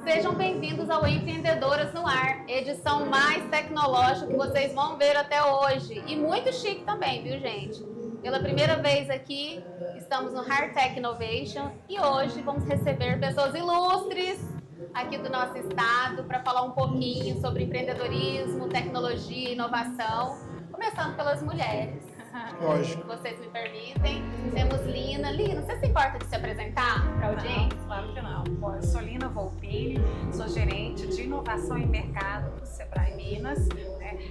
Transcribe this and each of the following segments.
Sejam bem-vindos ao Empreendedoras no Ar, edição mais tecnológica que vocês vão ver até hoje. E muito chique também, viu, gente? Pela primeira vez aqui, estamos no Hardtech Innovation e hoje vamos receber pessoas ilustres aqui do nosso estado para falar um pouquinho sobre empreendedorismo, tecnologia e inovação, começando pelas mulheres. Lógico. Se vocês me permitem, temos Lina. Lina, você se importa de se apresentar para a audiência? Claro que não. Bom, eu sou Lina Volpini, sou gerente de inovação e mercado do Sebrae Minas.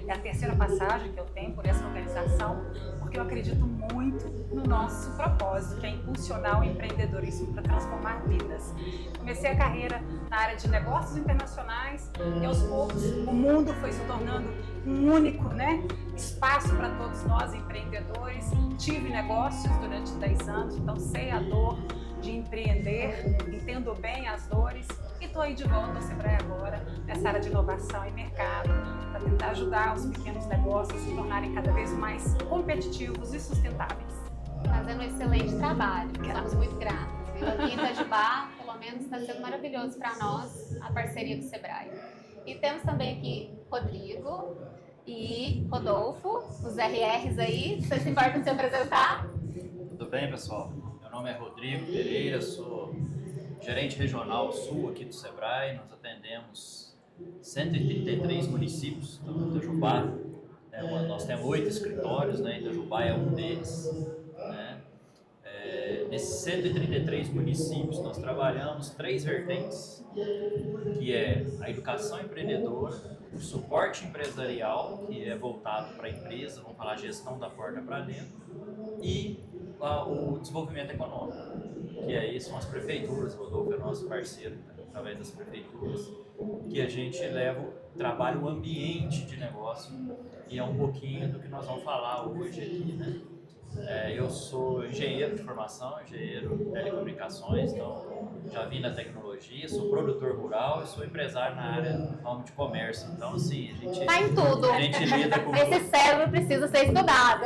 É a terceira passagem que eu tenho por essa organização, porque eu acredito muito no nosso propósito, que é impulsionar o empreendedorismo para transformar vidas. Comecei a carreira na área de negócios internacionais e aos poucos o mundo foi se tornando um único, espaço para todos nós empreendedores. Tive negócios durante 10 anos, então sei a dor de empreender, entendo bem as dores e estou aí de volta ao Sebrae agora, nessa área de inovação e mercado, para tentar ajudar os pequenos negócios a se tornarem cada vez mais competitivos e sustentáveis. Fazendo um excelente trabalho, estamos muito gratos. Aqui em Itajubá, pelo menos, está sendo maravilhoso para nós a parceria do Sebrae. E temos também aqui Rodrigo e Rodolfo, os RRs aí. Vocês se importam de se apresentar? Tudo bem, pessoal? Meu nome é Rodrigo Pereira, sou gerente regional sul aqui do Sebrae. Nós atendemos 133 municípios do Itajubá. Nós temos 8 escritórios, Itajubá é um deles. Nesses 133 municípios, nós trabalhamos 3 vertentes, que é a educação empreendedora, o suporte empresarial, que é voltado para a empresa, vamos falar gestão da porta para dentro, e o desenvolvimento econômico, que aí são as prefeituras. O Rodolfo é nosso parceiro, através das prefeituras, que a gente trabalha o ambiente de negócio, e é um pouquinho do que nós vamos falar hoje aqui, Eu sou engenheiro de formação, engenheiro de telecomunicações, então já vim na tecnologia, sou produtor rural e sou empresário na área do ramo de comércio. Então, assim, tá em tudo. A gente lida com... Esse cérebro precisa ser estudado.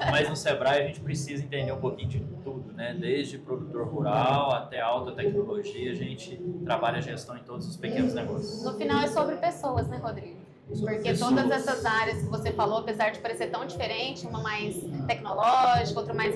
Mas no Sebrae a gente precisa entender um pouquinho de tudo, Desde produtor rural até alta tecnologia, a gente trabalha a gestão em todos os pequenos negócios. No final é sobre pessoas, Rodrigo? Porque todas essas áreas que você falou, apesar de parecer tão diferente, uma mais tecnológica, outra mais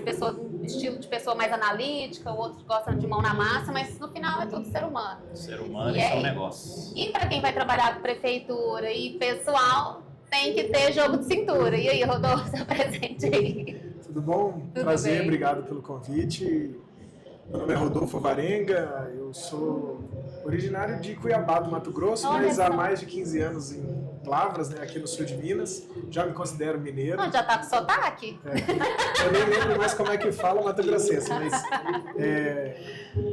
estilo de pessoa mais analítica, o outro gosta de mão na massa, mas no final é tudo ser humano. Ser humano e são negócios. E para quem vai trabalhar com prefeitura e pessoal, tem que ter jogo de cintura. E aí, Rodolfo, se apresente aí. Tudo bom? Tudo Prazer, bem. Obrigado pelo convite. Meu nome é Rodolfo Varenga, eu sou originário de Cuiabá, do Mato Grosso, mas há mais de 15 anos em Lavras, aqui no sul de Minas. Já me considero mineiro. Não, já tá com sotaque? Eu nem lembro mais como é que fala Mato Grossense, mas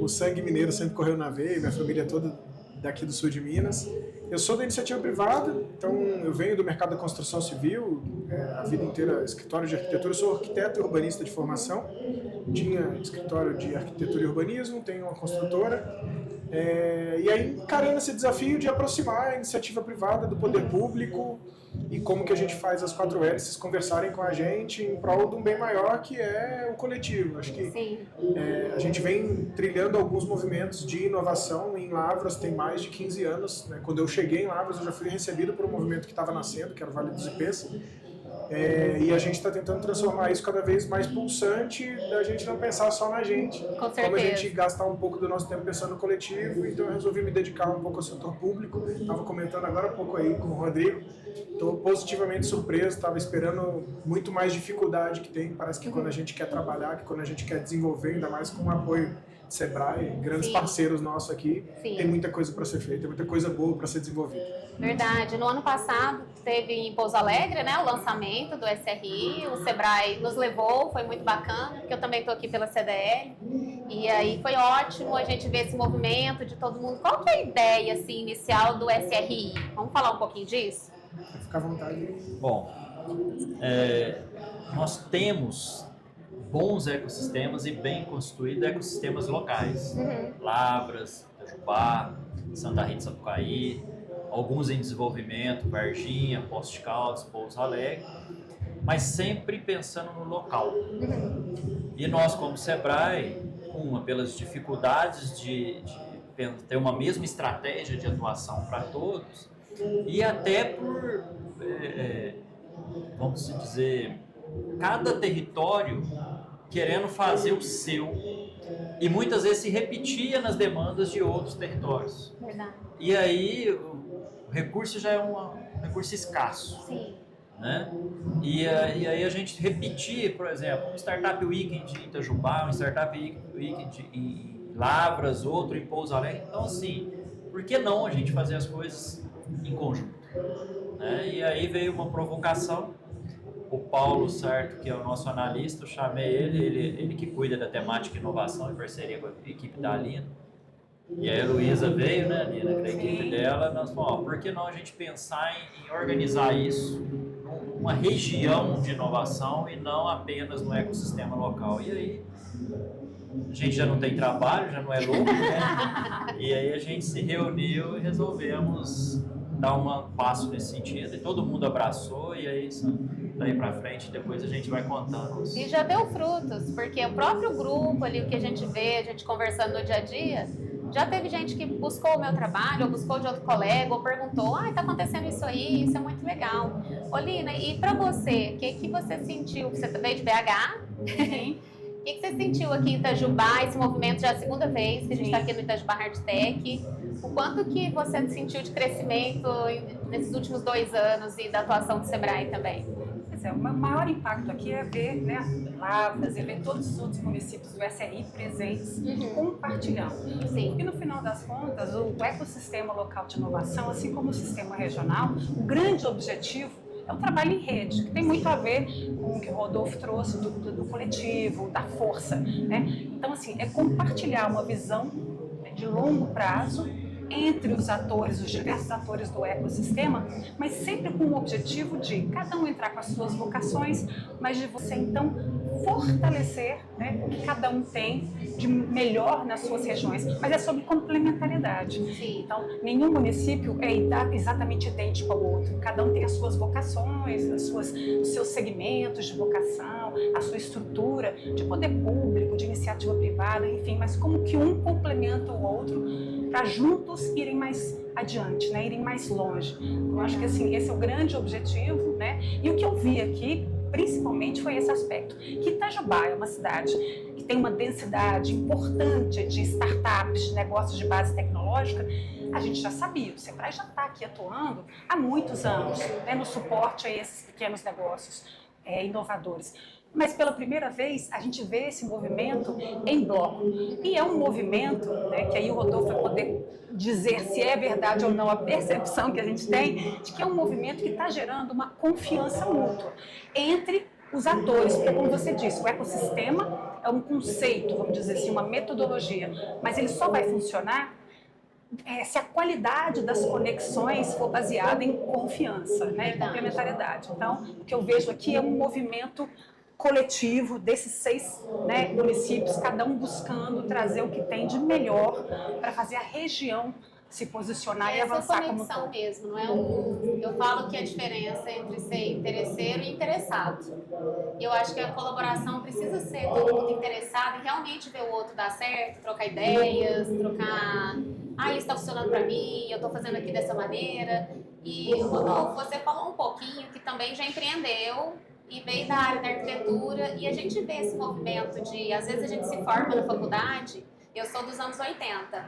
o sangue mineiro sempre correu na veia, minha família é toda daqui do sul de Minas. Eu sou da iniciativa privada, então eu venho do mercado da construção civil, a vida inteira escritório de arquitetura. Eu sou arquiteto e urbanista de formação, tinha escritório de arquitetura e urbanismo, tenho uma construtora, e aí encarando esse desafio de aproximar a iniciativa privada do poder público e como que a gente faz as 4 hélices conversarem com a gente em prol de um bem maior, que é o coletivo. Acho que a gente vem trilhando alguns movimentos de inovação em Lavras, tem mais de 15 anos. Quando eu cheguei em Lavras, eu já fui recebido por um movimento que estava nascendo, que era o Vale dos Ipês, e a gente está tentando transformar isso cada vez mais pulsante, da gente não pensar só na gente. Com certeza. Como a gente gastar um pouco do nosso tempo pensando no coletivo, então eu resolvi me dedicar um pouco ao setor público. Estava comentando agora há pouco aí com o Rodrigo, estou positivamente surpreso, estava esperando muito mais dificuldade que tem. Parece que quando a gente quer trabalhar, que quando a gente quer desenvolver, ainda mais com o apoio de Sebrae, grandes parceiros nossos aqui, tem muita coisa para ser feita, tem muita coisa boa para ser desenvolvida. Verdade. No ano passado teve em Pouso Alegre, o lançamento do SRI, o Sebrae nos levou, foi muito bacana, porque eu também estou aqui pela CDL, e aí foi ótimo a gente ver esse movimento de todo mundo. Qual que é a ideia inicial do SRI? Vamos falar um pouquinho disso? Fica à vontade. Bom, nós temos bons ecossistemas e bem constituídos ecossistemas locais. Lavras, Itajubá, Santa Rita, Sapucaí, alguns em desenvolvimento, Varginha, Poços de Caldas, Pouso Alegre, mas sempre pensando no local. E nós, como Sebrae, pelas dificuldades de ter uma mesma estratégia de atuação para todos, e até por, vamos dizer, cada território querendo fazer o seu, e muitas vezes se repetia nas demandas de outros territórios. Verdade. E aí o recurso já é um recurso escasso. Sim. Né? E aí a gente repetir, por exemplo, um Startup Weekend em Itajubá, um Startup Weekend em Lavras, outro em Pouso Alegre. Então, assim, por que não a gente fazer as coisas em conjunto? Né? E aí veio uma provocação. O Paulo Sarto, que é o nosso analista, eu chamei ele que cuida da temática inovação em parceria com a equipe da Alina. E aí a Luísa veio, né, Alina, da equipe dela, nós falamos, por que não a gente pensar em organizar isso numa região de inovação e não apenas no ecossistema local? E aí a gente já não tem trabalho, já não é louco, né? E aí a gente se reuniu e resolvemos dar um passo nesse sentido, e todo mundo abraçou, e aí daí pra frente depois a gente vai contando. E já deu frutos, porque o próprio grupo ali, o que a gente vê, a gente conversando no dia a dia, já teve gente que buscou o meu trabalho, ou buscou de outro colega, ou perguntou, tá acontecendo isso aí, isso é muito legal. Olina, e pra você, o que você sentiu? Você veio de BH? Sim. O que você sentiu aqui em Itajubá, esse movimento já é a segunda vez que a gente está aqui no Itajubá Hardtech? O quanto que você sentiu de crescimento nesses últimos 2 anos e da atuação do Sebrae também? O maior impacto aqui é ver, né, Lavras e ver todos os outros municípios do SRI presentes, compartilhando. Sim. E no final das contas, o ecossistema local de inovação, assim como o sistema regional, o grande objetivo é o trabalho em rede, que tem muito a ver com o que o Rodolfo trouxe do coletivo, da força, né? Então, assim, é compartilhar uma visão de longo prazo entre os atores, os diversos atores do ecossistema, mas sempre com o objetivo de cada um entrar com as suas vocações, mas de você, então, fortalecer, né, o que cada um tem de melhor nas suas regiões. Mas é sobre complementaridade. Sim. Então, nenhum município é exatamente idêntico ao outro. Cada um tem as suas vocações, os seus segmentos de vocação, a sua estrutura de poder público, de iniciativa privada, enfim, mas como que um complementa o outro para juntos irem mais adiante, né, irem mais longe. Eu acho que assim, esse é o grande objetivo, né? E o que eu vi aqui, principalmente, foi esse aspecto. Que Itajubá é uma cidade que tem uma densidade importante de startups, de negócios de base tecnológica. A gente já sabia, o Sebrae já está aqui atuando há muitos anos, né, no suporte a esses pequenos negócios inovadores. Mas pela primeira vez a gente vê esse movimento em bloco. E é um movimento, né, que aí o Rodolfo vai poder dizer se é verdade ou não a percepção que a gente tem, de que é um movimento que está gerando uma confiança mútua entre os atores. Porque, como você disse, o ecossistema é um conceito, vamos dizer assim, uma metodologia, mas ele só vai funcionar se a qualidade das conexões for baseada em confiança, né, em complementariedade. Então, o que eu vejo aqui é um movimento coletivo desses 6, né, municípios, cada um buscando trazer o que tem de melhor para fazer a região se posicionar e avançar como essa conexão todo. mesmo, não é eu falo que a diferença entre ser interesseiro e interessado. Eu acho que a colaboração precisa ser todo mundo interessado e realmente ver o outro dar certo, trocar ideias, trocar, isso está funcionando para mim, eu estou fazendo aqui dessa maneira. E Rodolfo, você falou um pouquinho que também já empreendeu e veio da área da arquitetura, e a gente vê esse movimento de, às vezes a gente se forma na faculdade, eu sou dos anos 80,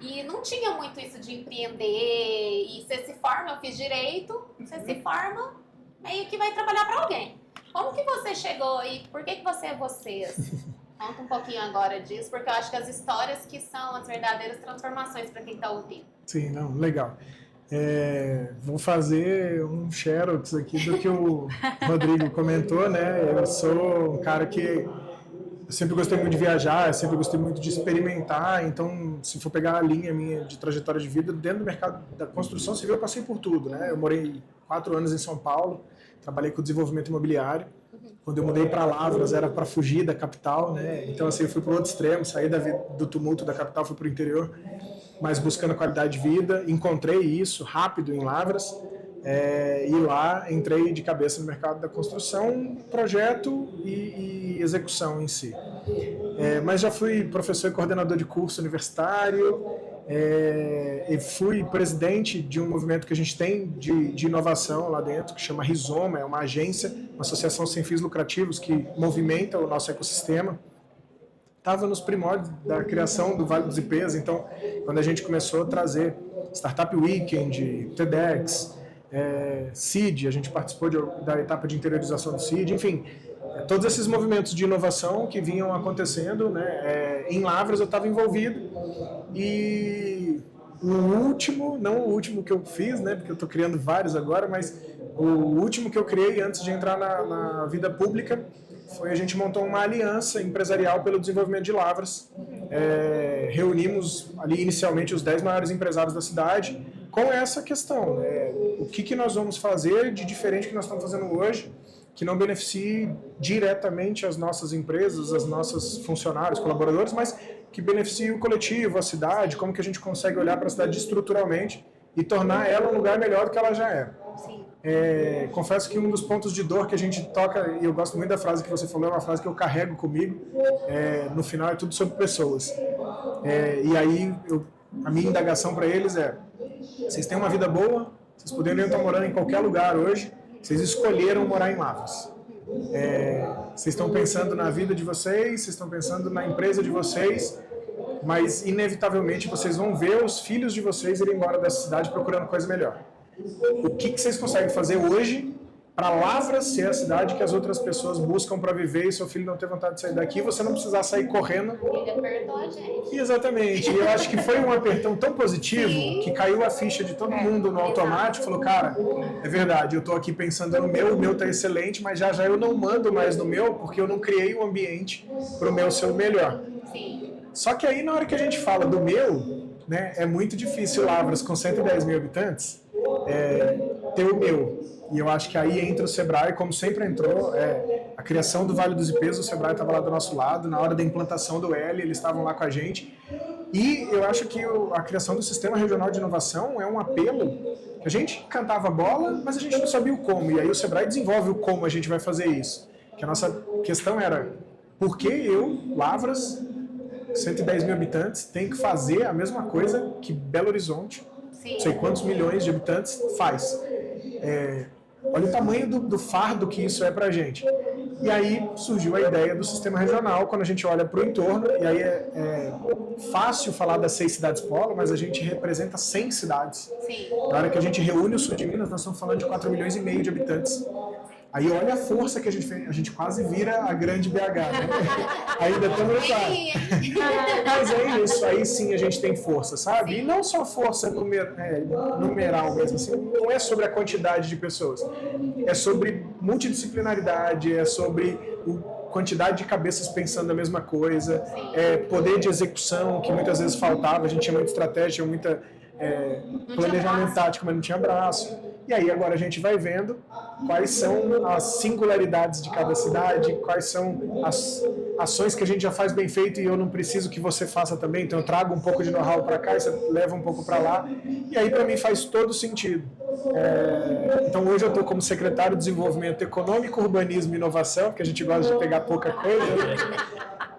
e não tinha muito isso de empreender, e você se forma, eu fiz direito, você se forma, meio que vai trabalhar para alguém. Como que você chegou e por que você é você? Conta um pouquinho agora disso, porque eu acho que as histórias que são as verdadeiras transformações para quem está ouvindo. Sim, não, legal. Vou fazer um xerox aqui do que o Rodrigo comentou, né? Eu sou um cara que eu sempre gostei muito de viajar, eu sempre gostei muito de experimentar, então se for pegar a linha minha de trajetória de vida, dentro do mercado da construção civil eu passei por tudo, né? Eu morei 4 anos em São Paulo, trabalhei com desenvolvimento imobiliário. Quando eu mudei para Lavras era para fugir da capital, né? Então assim, eu fui para o outro extremo, saí do tumulto da capital, fui para o interior, mas buscando a qualidade de vida. Encontrei isso rápido em Lavras, e lá entrei de cabeça no mercado da construção, projeto e execução em si. Mas já fui professor e coordenador de curso universitário, E fui presidente de um movimento que a gente tem de inovação lá dentro, que chama Rizoma, é uma agência, uma associação sem fins lucrativos que movimenta o nosso ecossistema. Estava nos primórdios da criação do Vale dos IPs, então quando a gente começou a trazer Startup Weekend, TEDx, CID, a gente participou da etapa de interiorização do CID, enfim, todos esses movimentos de inovação que vinham acontecendo, né, em Lavras eu estava envolvido. E o último, não o último que eu fiz, né, porque eu estou criando vários agora, mas o último que eu criei antes de entrar na vida pública foi a gente montou uma aliança empresarial pelo desenvolvimento de Lavras. Reunimos ali inicialmente os 10 maiores empresários da cidade com essa questão, né, o que nós vamos fazer de diferente que nós estamos fazendo hoje, que não beneficie diretamente as nossas empresas, as nossas funcionários, colaboradores, mas que beneficie o coletivo, a cidade, como que a gente consegue olhar para a cidade estruturalmente e tornar ela um lugar melhor do que ela já é. Sim. Confesso que um dos pontos de dor que a gente toca, e eu gosto muito da frase que você falou, é uma frase que eu carrego comigo, no final é tudo sobre pessoas. E aí, a minha indagação para eles é, vocês têm uma vida boa, vocês poderiam estar morando em qualquer lugar hoje, vocês escolheram morar em Lavras. Vocês estão pensando na vida de vocês estão pensando na empresa de vocês, mas inevitavelmente vocês vão ver os filhos de vocês irem embora dessa cidade procurando coisa melhor. O que vocês conseguem fazer hoje para Lavras ser a cidade que as outras pessoas buscam para viver e seu filho não ter vontade de sair daqui, você não precisar sair correndo? Ele apertou a gente. Exatamente. E eu acho que foi um apertão tão positivo, Sim, que caiu a ficha de todo mundo no automático, falou, cara, é verdade, eu estou aqui pensando no meu, o meu está excelente, mas já eu não mando mais no meu, porque eu não criei o ambiente para o meu ser o melhor. Sim. Só que aí, na hora que a gente fala do meu, né, é muito difícil Lavras, com 110 mil habitantes, ter o meu. E eu acho que aí entra o Sebrae, como sempre entrou, a criação do Vale dos IPs, o Sebrae estava lá do nosso lado, na hora da implantação do L, eles estavam lá com a gente. E eu acho que a criação do Sistema Regional de Inovação é um apelo que a gente cantava bola, mas a gente não sabia o como. E aí o Sebrae desenvolve o como a gente vai fazer isso. Que a nossa questão era, por que eu, Lavras, 110 mil habitantes, tenho que fazer a mesma coisa que Belo Horizonte, não sei quantos milhões de habitantes, faz? Olha o tamanho do fardo que isso é pra gente. E aí surgiu a ideia do sistema regional, quando a gente olha para o entorno, e aí é fácil falar das 6 cidades polo, mas a gente representa 100 cidades. Sim. Na hora que a gente reúne o sul de Minas, nós estamos falando de 4,5 milhões de habitantes. Aí olha a força que a gente fez, a gente quase vira a grande BH, né? Ainda estamos no quadro. Mas é isso, aí sim a gente tem força, sabe? E não só força numeral mesmo, assim, não é sobre a quantidade de pessoas, é sobre multidisciplinaridade, é sobre quantidade de cabeças pensando a mesma coisa, poder de execução, que muitas vezes faltava, a gente tinha muita estratégia, muita planejamento tático, mas não tinha braço. E aí agora a gente vai vendo quais são as singularidades de cada cidade, quais são as ações que a gente já faz bem feito e eu não preciso que você faça também, então eu trago um pouco de know-how para cá e você leva um pouco para lá. E aí para mim faz todo sentido. Então hoje eu estou como secretário de Desenvolvimento Econômico, Urbanismo e Inovação, porque a gente gosta de pegar pouca coisa, né?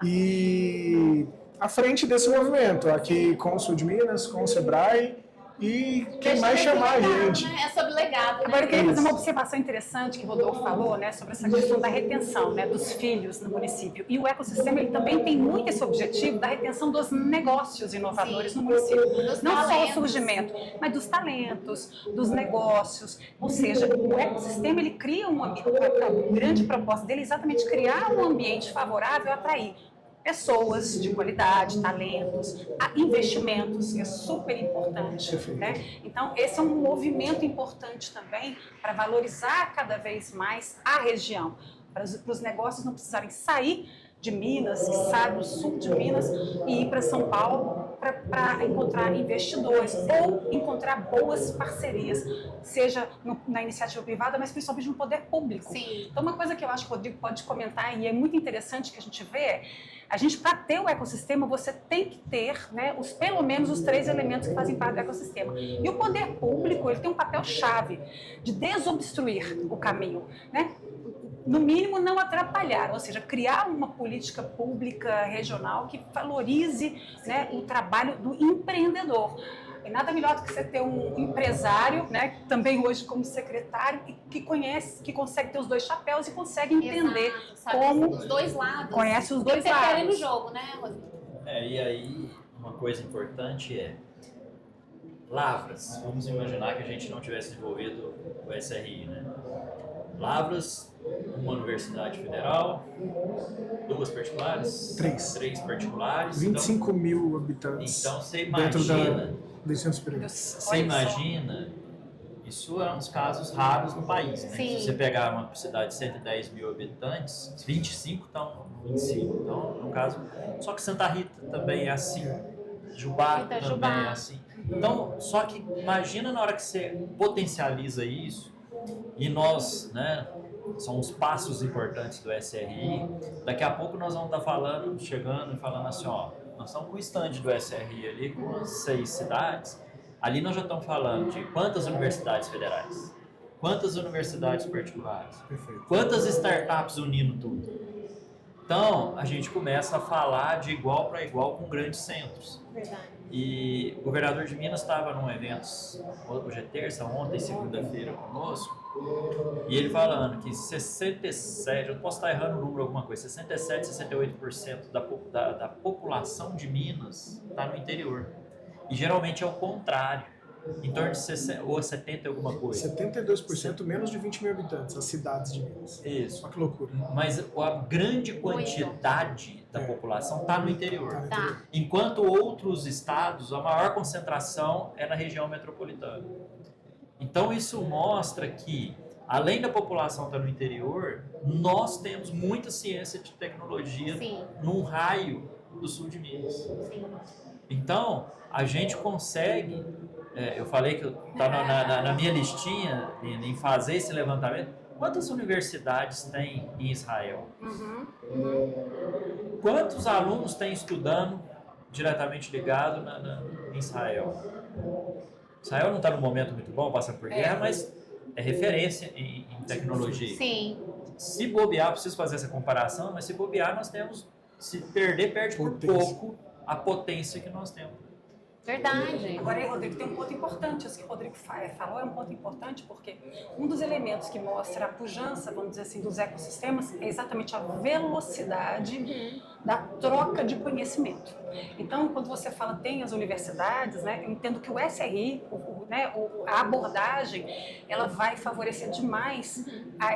E à frente desse movimento, aqui com o Sul de Minas, com o Sebrae, e quem mais chamar a gente. Né? É sobre legado. Né? Agora eu queria fazer uma observação interessante que o Rodolfo falou, né, sobre essa questão da retenção, né, dos filhos no município. E o ecossistema ele também tem muito esse objetivo da retenção dos negócios inovadores no município. Não só o surgimento, mas dos talentos, dos negócios. Ou seja, o ecossistema ele cria um ambiente, a grande proposta dele é exatamente criar um ambiente favorável a atrair pessoas de qualidade, talentos, investimentos, que é super importante, né? Então, esse é um movimento importante também para valorizar cada vez mais a região, para os negócios não precisarem sair de Minas, que sai do sul de Minas, e ir para São Paulo para encontrar investidores ou encontrar boas parcerias, seja na iniciativa privada, mas principalmente no poder público. Sim. Então, uma coisa que eu acho que o Rodrigo pode comentar, e é muito interessante que a gente vê, a gente, para ter o ecossistema, você tem que ter, né, pelo menos os 3 elementos que fazem parte do ecossistema. E o poder público ele tem um papel-chave de desobstruir o caminho, né? no mínimo, não atrapalhar, ou seja, criar uma política pública regional que valorize, né, o trabalho do empreendedor. E nada melhor do que você ter um empresário, né, também hoje como secretário, que conhece, que consegue ter os dois chapéus e consegue entender sabe, como os dois lados. conhece os dois você quer no lados. jogo, né, Rodrigo? E aí, uma coisa importante é Lavras. Vamos imaginar que a gente não tivesse desenvolvido o SRI, né? Lavras, uma universidade federal, 2 particulares? Três particulares. 25 mil habitantes Então você dentro imagina, do ensino superior. você imagina, isso é uns casos raros no país, né? Sim. Se você pegar uma cidade de 110 mil habitantes, 25 estão em ensino, então no caso, só que Santa Rita também é assim, Jubá também Itajubá. é assim. Então, só que imagina na hora que você potencializa isso, e nós, né, são os passos importantes do SRI, daqui a pouco nós vamos estar falando, chegando e falando assim, ó, nós estamos com o stand do SRI ali, com as 6 cidades, ali nós já estamos falando de quantas universidades federais, quantas universidades particulares, Perfeito. quantas startups unindo tudo. Então, a gente começa a falar de igual para igual com grandes centros. Verdade. E o governador de Minas estava num evento, hoje é terça, ontem, segunda-feira, conosco, e ele falando que 67, eu posso estar errando o número alguma coisa, 67, 68% da população de Minas está no interior. E geralmente é o contrário, em torno de 60, ou 70 e alguma coisa. 72% menos de 20 mil habitantes, as cidades de Minas. Isso. Olha que loucura. Mas a grande quantidade da população está no interior. Tá. Enquanto outros estados, a maior concentração é na região metropolitana. Então isso mostra que, além da população estar no interior, nós temos muita ciência de tecnologia Sim. num raio do sul de Minas. Sim. Então, a gente consegue, eu falei que está na minha listinha em fazer esse levantamento, quantas universidades tem em Israel? Quantos alunos tem estudando diretamente ligado em Israel? Israel não está num momento muito bom, passa por guerra, mas é referência em tecnologia. Sim. Se bobear, preciso fazer essa comparação, mas se bobear, nós temos, se perder, perde por Potência. pouco a potência que nós temos. Verdade. Agora aí, Rodrigo, tem um ponto importante, isso que o Rodrigo falou é um ponto importante porque um dos elementos que mostra a pujança, vamos dizer assim, dos ecossistemas é exatamente a velocidade da troca de conhecimento. Então, quando você fala tem as universidades, né, eu entendo que o SRI, a abordagem, ela vai favorecer demais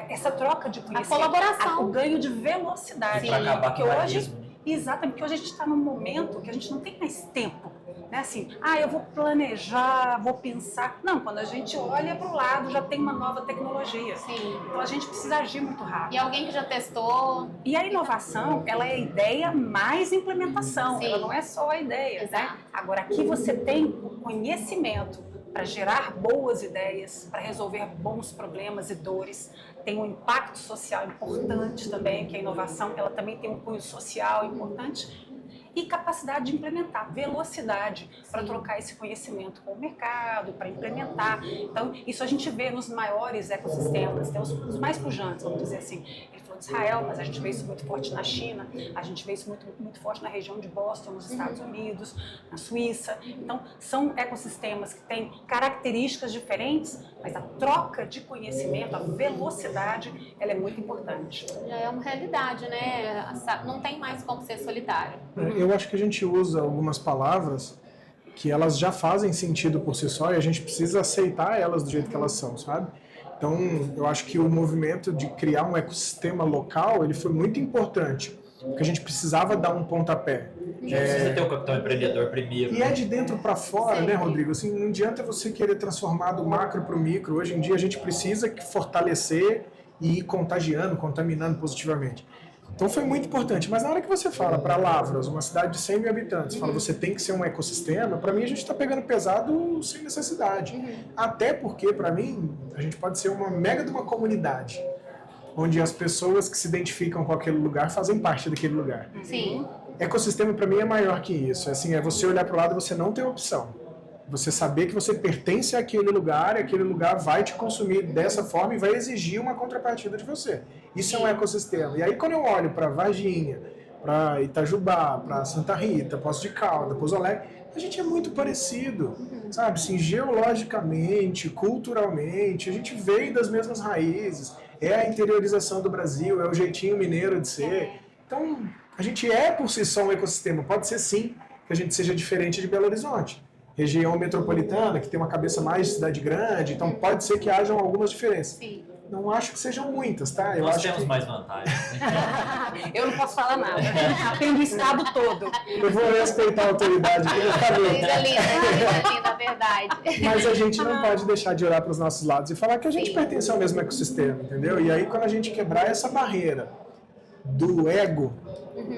essa troca de conhecimento, colaboração. o ganho de velocidade. Para acabar Porque com o hoje, rarismo, né? exatamente, porque hoje a gente está num momento que a gente não tem mais tempo. Né, assim, eu vou planejar, vou pensar. Não, quando a gente olha para o lado, já tem uma nova tecnologia. Sim. Então a gente precisa agir muito rápido. E alguém que já testou. E a inovação, ela é a ideia mais implementação, Sim. ela não é só a ideia. Exato. Né? Agora, aqui você tem o conhecimento para gerar boas ideias, para resolver bons problemas e dores. Tem um impacto social importante também, que a inovação ela também tem um cunho social importante. E capacidade de implementar, velocidade para trocar esse conhecimento com o mercado, para implementar. Então, isso a gente vê nos maiores ecossistemas, tem os mais pujantes, vamos dizer assim. Ele falou de Israel, mas a gente vê isso muito forte na China, a gente vê isso muito forte na região de Boston, nos Estados Unidos, na Suíça. Então, são ecossistemas que têm características diferentes, mas a troca de conhecimento, a velocidade, ela é muito importante. Já é uma realidade, né? Não tem mais como ser solitário. Eu acho que a gente usa algumas palavras que elas já fazem sentido por si só e a gente precisa aceitar elas do jeito que elas são, sabe? Então, eu acho que o movimento de criar um ecossistema local, ele foi muito importante, porque a gente precisava dar um pontapé. Precisa ter o capital empreendedor primeiro. E é de dentro para fora, Sempre. né, Rodrigo? Assim, não adianta você querer transformar do macro para o micro. Hoje em dia a gente precisa fortalecer e ir contagiando, contaminando positivamente. Então foi muito importante, mas na hora que você fala para Lavras, uma cidade de 100 mil habitantes, fala você tem que ser um ecossistema, para mim a gente está pegando pesado sem necessidade. Até porque, para mim, a gente pode ser uma mega de uma comunidade, onde as pessoas que se identificam com aquele lugar fazem parte daquele lugar. Sim. Ecossistema para mim é maior que isso, assim, é você olhar para o lado e você não tem opção. Você saber que você pertence àquele lugar e aquele lugar vai te consumir dessa forma e vai exigir uma contrapartida de você. Isso é um ecossistema. E aí quando eu olho para Varginha, para Itajubá, para Santa Rita, Poços de Caldas, Pouso Alegre, a gente é muito parecido, sabe? Assim, geologicamente, culturalmente, a gente veio das mesmas raízes, é a interiorização do Brasil, é o jeitinho mineiro de ser. Então, a gente é por si só um ecossistema. Pode ser sim que a gente seja diferente de Belo Horizonte. Região metropolitana, que tem uma cabeça mais de cidade grande, então pode ser que hajam algumas diferenças. Sim. Não acho que sejam muitas, tá? Nós temos mais vantagens. Eu não posso falar nada. Atendo o estado todo. Eu vou respeitar a autoridade aqui, vou ficar doido. Coisa linda, na verdade. Mas a gente não pode deixar de olhar para os nossos lados e falar que a gente pertence ao mesmo ecossistema, entendeu? E aí, quando a gente quebrar essa barreira do ego,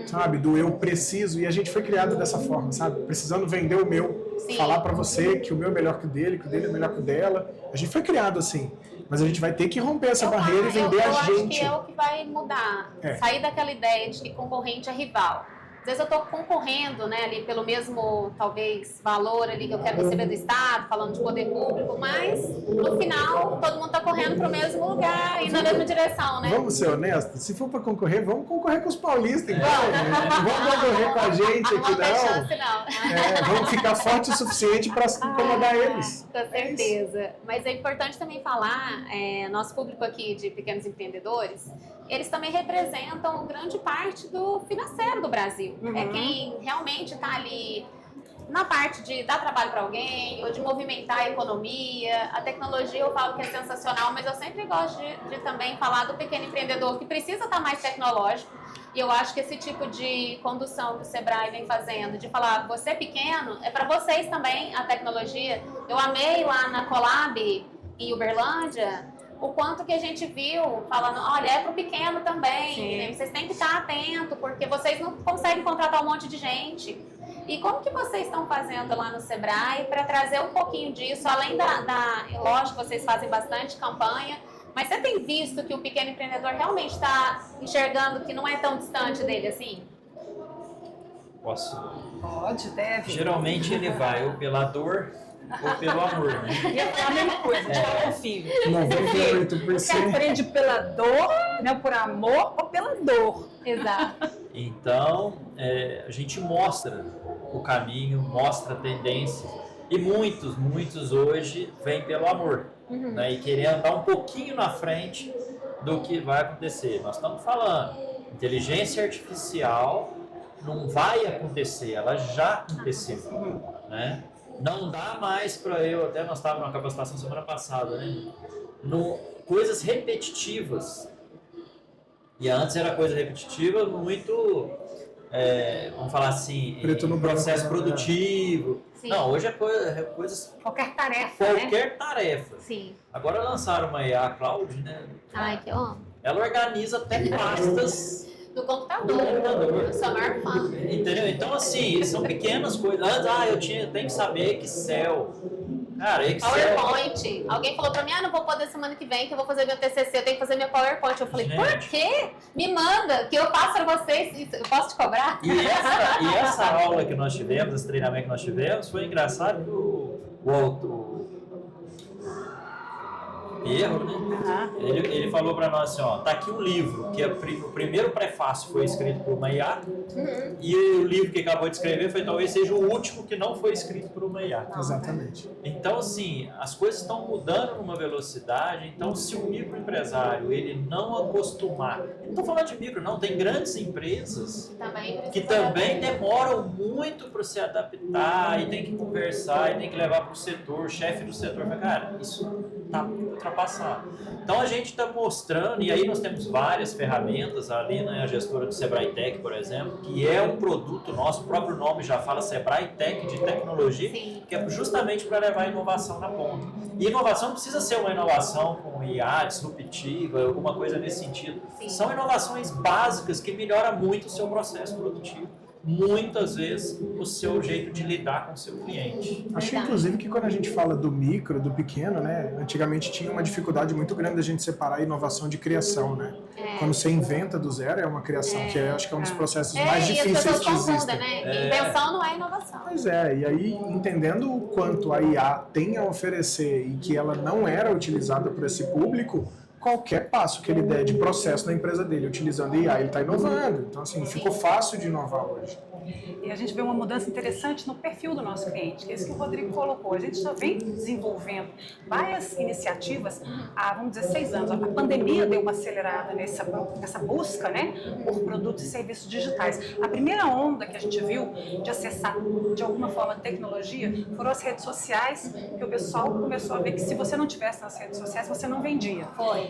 sabe? Do eu preciso, e a gente foi criado dessa forma, sabe? Precisando vender o meu, falar para você que o meu é melhor que o dele é melhor que o dela. A gente foi criado assim. Mas a gente vai ter que romper essa barreira e vender a gente. Eu acho que é o que vai mudar. Sair daquela ideia de que concorrente é rival. Às vezes eu estou concorrendo, né, ali pelo mesmo, talvez, valor ali que eu quero receber do Estado, falando de poder público, mas no final todo mundo está correndo para o mesmo lugar e na mesma direção, né? Vamos ser honestos, se for para concorrer, vamos concorrer com os paulistas, então. Vamos concorrer com a gente aqui, não. Tem chance, não. Vamos ficar forte o suficiente para incomodar eles. Com certeza. Mas é importante também falar, nosso público aqui de pequenos empreendedores, eles também representam grande parte do financeiro do Brasil. É quem realmente está ali na parte de dar trabalho para alguém ou de movimentar a economia. A tecnologia eu falo que é sensacional, mas eu sempre gosto de também falar do pequeno empreendedor que precisa estar mais tecnológico. E eu acho que esse tipo de condução que o Sebrae vem fazendo, de falar, você é pequeno, é para vocês também a tecnologia. Eu amei lá na Colab, em Uberlândia, o quanto que a gente viu falando, olha, é pro pequeno também, né? Vocês têm que estar atentos, porque vocês não conseguem contratar um monte de gente. E como que vocês estão fazendo lá no Sebrae para trazer um pouquinho disso, além lógico, vocês fazem bastante campanha, mas você tem visto que o pequeno empreendedor realmente está enxergando que não é tão distante dele assim? Posso? Pode, deve. Geralmente ele vai ou pela dor ou pelo amor, né? E é a mesma coisa, de falar com o filho. 98%. Você aprende pela dor, né, por amor ou pela dor. Exato. Então, a gente mostra o caminho, mostra a tendência. E muitos hoje vêm pelo amor, né? E querem andar um pouquinho na frente do que vai acontecer. Nós estamos falando, inteligência artificial não vai acontecer, ela já aconteceu, né? Não dá mais para até nós estávamos na capacitação semana passada, né? Coisas repetitivas. E antes era coisa repetitiva muito, vamos falar assim, processo produtivo. Sim. Não, hoje é coisas... Qualquer tarefa, Qualquer tarefa. Sim. Agora lançaram uma IA Cloud, né? Ai, que ó. Ela organiza até pastas Do computador. Eu sou a maior fã. Entendeu? Então, assim, são pequenas coisas. Antes, eu tenho que saber Excel. Cara, Excel... PowerPoint. Alguém falou pra mim, não vou poder semana que vem, que eu vou fazer meu TCC, eu tenho que fazer meu PowerPoint. Eu falei, por quê? Me manda, que eu faço pra vocês. Eu posso te cobrar? E essa aula que nós tivemos, esse treinamento que nós tivemos, foi engraçado que o Pierro, né? Ele falou para nós assim, ó, tá aqui um livro, que o primeiro prefácio foi escrito por uma IA, e o livro que acabou de escrever talvez seja o último que não foi escrito por uma IA. Exatamente. Então, assim, as coisas estão mudando numa velocidade, então se o microempresário, ele não acostumar, não estou falando de micro, não, tem grandes empresas que também demoram muito para se adaptar, e tem que conversar, e tem que levar para o setor, o chefe do setor, fala, cara, isso está ultrapassado. Então a gente está mostrando, e aí nós temos várias ferramentas ali, né, a gestora do Sebrae Tech, por exemplo, que é um produto nosso, o próprio nome já fala Sebrae Tech, de tecnologia, que é justamente para levar a inovação na ponta. E inovação não precisa ser uma inovação com IA, disruptiva, alguma coisa nesse sentido. São inovações básicas que melhoram muito o seu processo produtivo. muitas vezes, o seu jeito de lidar com o seu cliente. Acho, inclusive, que quando a gente fala do micro, do pequeno, né? Antigamente tinha uma dificuldade muito grande da gente separar a inovação de criação, né? Quando você inventa do zero, é uma criação, que acho que é um dos processos mais difíceis e as que pessoas existem. confundem, né? Invenção não é inovação. Pois é, e aí, entendendo o quanto a IA tem a oferecer e que ela não era utilizada por esse público, qualquer passo que ele der de processo na empresa dele utilizando IA, ele está inovando. Então, assim, ficou fácil de inovar hoje. E a gente vê uma mudança interessante no perfil do nosso cliente, que é isso que o Rodrigo colocou. A gente já vem desenvolvendo várias iniciativas há, vamos dizer, 6 anos. A pandemia deu uma acelerada nessa busca, né, por produtos e serviços digitais. A primeira onda que a gente viu de acessar, de alguma forma, a tecnologia foram as redes sociais, que o pessoal começou a ver que se você não tivesse nas redes sociais, você não vendia.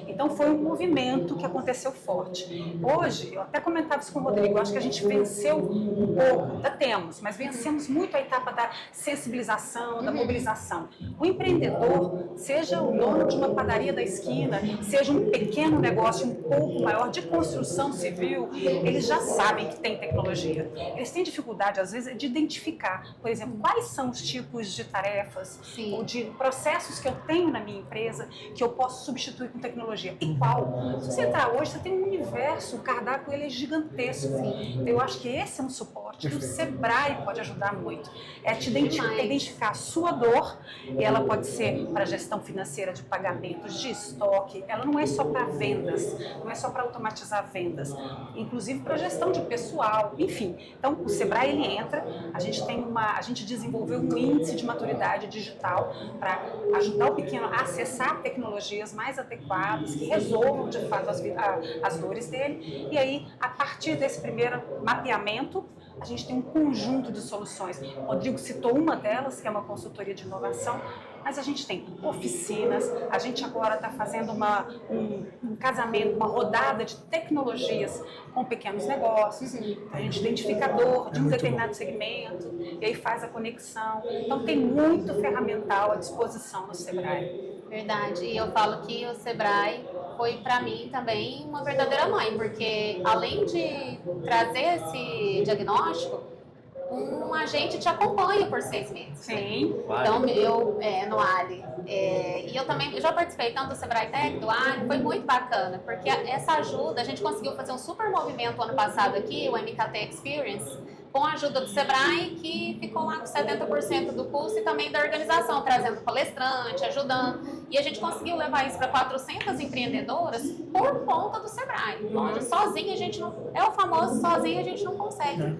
Então foi um movimento que aconteceu forte. Hoje, eu até comentava isso com o Rodrigo, eu acho que a gente venceu um pouco, ainda temos, mas vencemos muito a etapa da sensibilização, da mobilização. O empreendedor, seja o dono de uma padaria da esquina, seja um pequeno negócio um pouco maior de construção civil, eles já sabem que tem tecnologia. Eles têm dificuldade, às vezes, de identificar, por exemplo, quais são os tipos de tarefas ou de processos que eu tenho na minha empresa que eu posso substituir com tecnologia. E qual? Se você entrar hoje, você tem um universo, o cardápio ele é gigantesco. Eu acho que esse é um suporte que o Sebrae pode ajudar muito. É te identificar a sua dor, e ela pode ser para gestão financeira de pagamentos, de estoque, ela não é só para vendas, não é só para automatizar vendas, inclusive para gestão de pessoal, enfim. Então, o Sebrae ele entra, a gente desenvolveu um índice de maturidade digital para ajudar o pequeno a acessar tecnologias mais adequadas, que resolvam de fato as dores dele, e aí, a partir desse primeiro mapeamento, a gente tem um conjunto de soluções. O Rodrigo citou uma delas, que é uma consultoria de inovação, mas a gente tem oficinas, a gente agora está fazendo um casamento, uma rodada de tecnologias com pequenos negócios, a gente identificador de um determinado segmento, e aí faz a conexão. Então tem muito ferramental à disposição no Sebrae. Verdade, e eu falo que o Sebrae foi para mim também uma verdadeira mãe, porque além de trazer esse diagnóstico, um agente te acompanha por 6 meses. Sim. Então, no Ali. E eu também já participei tanto do Sebrae Tech, do Ali, foi muito bacana, porque essa ajuda, a gente conseguiu fazer um super movimento ano passado aqui, o MKT Experience, com a ajuda do Sebrae, que ficou lá com 70% do custo e também da organização, trazendo palestrante, ajudando. E a gente conseguiu levar isso para 400 empreendedoras por conta do Sebrae. Então, sozinho a gente não... É o famoso sozinho a gente não consegue.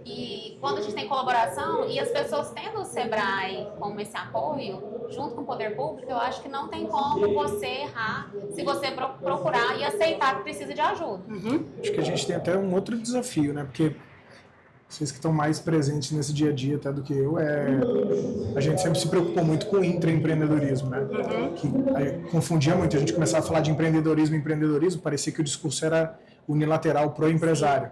E quando a gente tem colaboração e as pessoas tendo o Sebrae como esse apoio, junto com o poder público, eu acho que não tem como você errar se você procurar e aceitar que precisa de ajuda. Acho que a gente tem até um outro desafio, né? Porque vocês que estão mais presentes nesse dia a dia até do que eu, a gente sempre se preocupou muito com o intraempreendedorismo, né? Que aí confundia muito, a gente começava a falar de empreendedorismo, parecia que o discurso era unilateral pro empresário.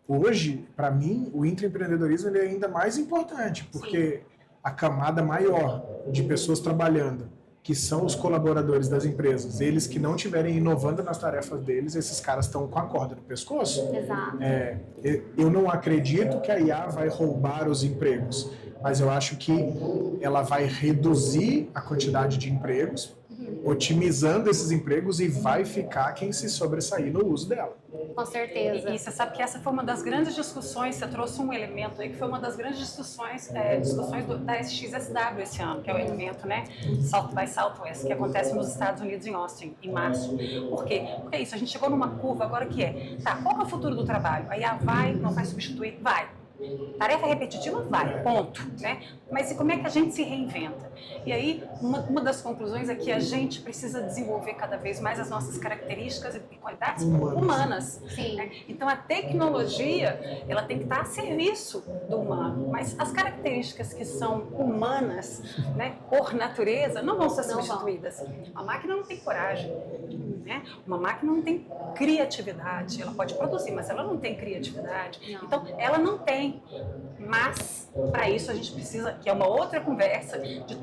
Hoje, para mim, o intraempreendedorismo ele é ainda mais importante, porque a camada maior de pessoas trabalhando, que são os colaboradores das empresas, eles que não estiverem inovando nas tarefas deles, esses caras estão com a corda no pescoço. Exato. Eu não acredito que a IA vai roubar os empregos, mas eu acho que ela vai reduzir a quantidade de empregos, otimizando esses empregos, e vai ficar quem se sobressair no uso dela. Com certeza. E você sabe que essa foi uma das grandes discussões, você trouxe um elemento aí que foi uma das grandes discussões da SXSW esse ano, que é o evento, né, South by Southwest, que acontece nos Estados Unidos em Austin, em março. Por quê? Porque é isso, a gente chegou numa curva agora que qual é o futuro do trabalho? A IA vai, não vai substituir? Vai. Tarefa repetitiva? Vai, ponto, né? Mas e como é que a gente se reinventa? E aí, uma das conclusões é que a gente precisa desenvolver cada vez mais as nossas características e qualidades humanas. Sim. Né? Então, a tecnologia, ela tem que estar a serviço do humano, mas as características que são humanas, né, por natureza, não vão ser substituídas. A máquina não tem coragem, né? Uma máquina não tem criatividade, ela pode produzir, mas ela não tem criatividade. Então, ela não tem também. Mas, para isso, a gente precisa, que é uma outra conversa, de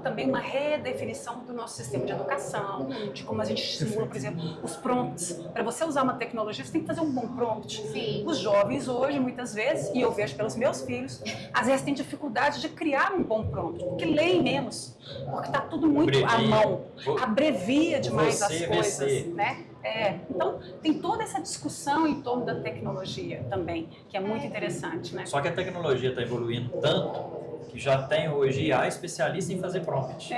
também uma redefinição do nosso sistema de educação, de como a gente estimula, por exemplo, os prompts. Para você usar uma tecnologia, você tem que fazer um bom prompt. Sim. Os jovens hoje, muitas vezes, e eu vejo pelos meus filhos, às vezes têm dificuldade de criar um bom prompt, porque leem menos, porque está tudo muito à mão, abrevia demais as coisas, né? Então, tem toda essa discussão em torno da tecnologia também, que é muito interessante, né? Só que a tecnologia está evoluindo tanto que já tem hoje IA especialista em fazer prompt.